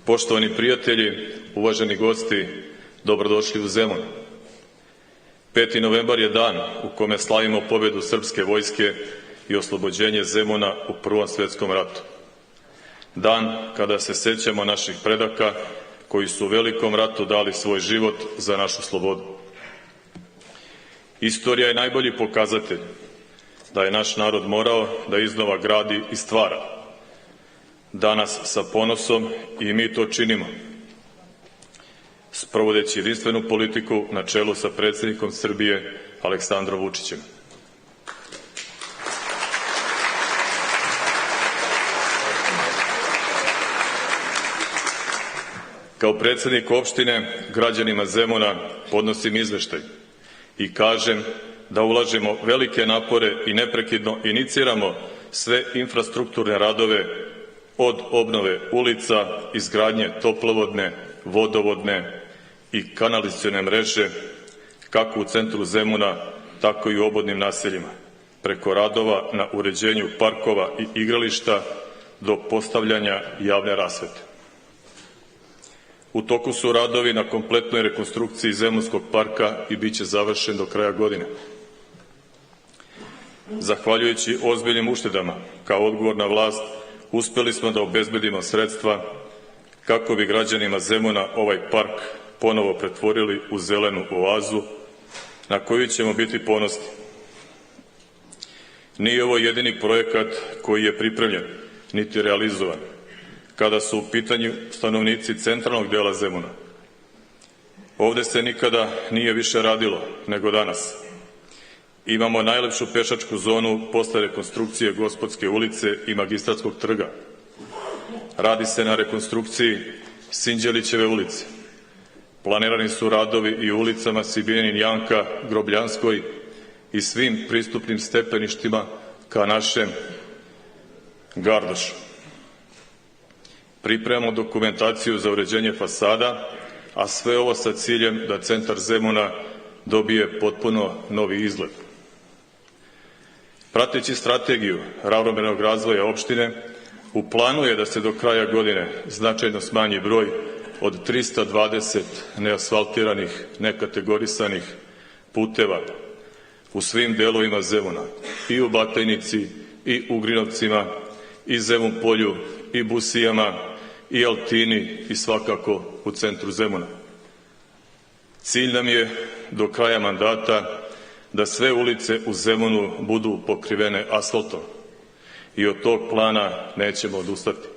Poštovani prijatelji, uvaženi gosti, dobrodošli u Zemun. 5. novembar je dan u kome slavimo pobjedu srpske vojske i oslobođenje Zemuna u Prvom svjetskom ratu. Dan kada se sećamo naših predaka koji su u velikom ratu dali svoj život za našu slobodu. Istorija je najbolji pokazatelj da je naš narod morao da iznova gradi i stvara. Danas sa ponosom i mi to činimo, sprovodeći jedinstvenu politiku na čelu sa predsjednikom Srbije Aleksandrom Vučićem. Kao predsjednik opštine građanima Zemuna podnosim izveštaj i kažem da ulažemo velike napore i neprekidno iniciramo sve infrastrukturne radove od obnove ulica, izgradnje toplovodne, vodovodne i kanalizacione mreže kako u centru Zemuna, tako i u obodnim naseljima, preko radova na uređenju parkova i igrališta do postavljanja javne rasvete. U toku su radovi na kompletnoj rekonstrukciji Zemunskog parka i bit će završen do kraja godine. Zahvaljujući ozbiljnim uštedama, kao odgovorna vlast, uspjeli smo da obezbedimo sredstva kako bi građanima Zemuna ovaj park ponovo pretvorili u zelenu oazu na koju ćemo biti ponosni. Nije ovo jedini projekat koji je pripremljen, niti realizovan, kada su u pitanju stanovnici centralnog dela Zemuna. Ovde se nikada nije više radilo nego danas. Imamo najlepšu pešačku zonu posle rekonstrukcije Gospodske ulice i Magistratskog trga. Radi se na rekonstrukciji Sinđelićeve ulice. Planirani su radovi i u ulicama Sibijanin Janka, Grobljanskoj i svim pristupnim stepeništima ka našem Gardošu. Pripremamo dokumentaciju za uređenje fasada, a sve ovo sa ciljem da centar Zemuna dobije potpuno novi izgled. Prateći strategiju ravnomernog razvoja opštine, u planu je da se do kraja godine značajno smanji broj od 320 neasfaltiranih, nekategorisanih puteva u svim delovima Zemuna, i u Batajnici, i u Grinovcima, i Zemun polju, i Busijama, i Altini i svakako u centru Zemuna. Cilj nam je do kraja mandata da sve ulice u Zemunu budu pokrivene asfaltom i od tog plana nećemo odustati.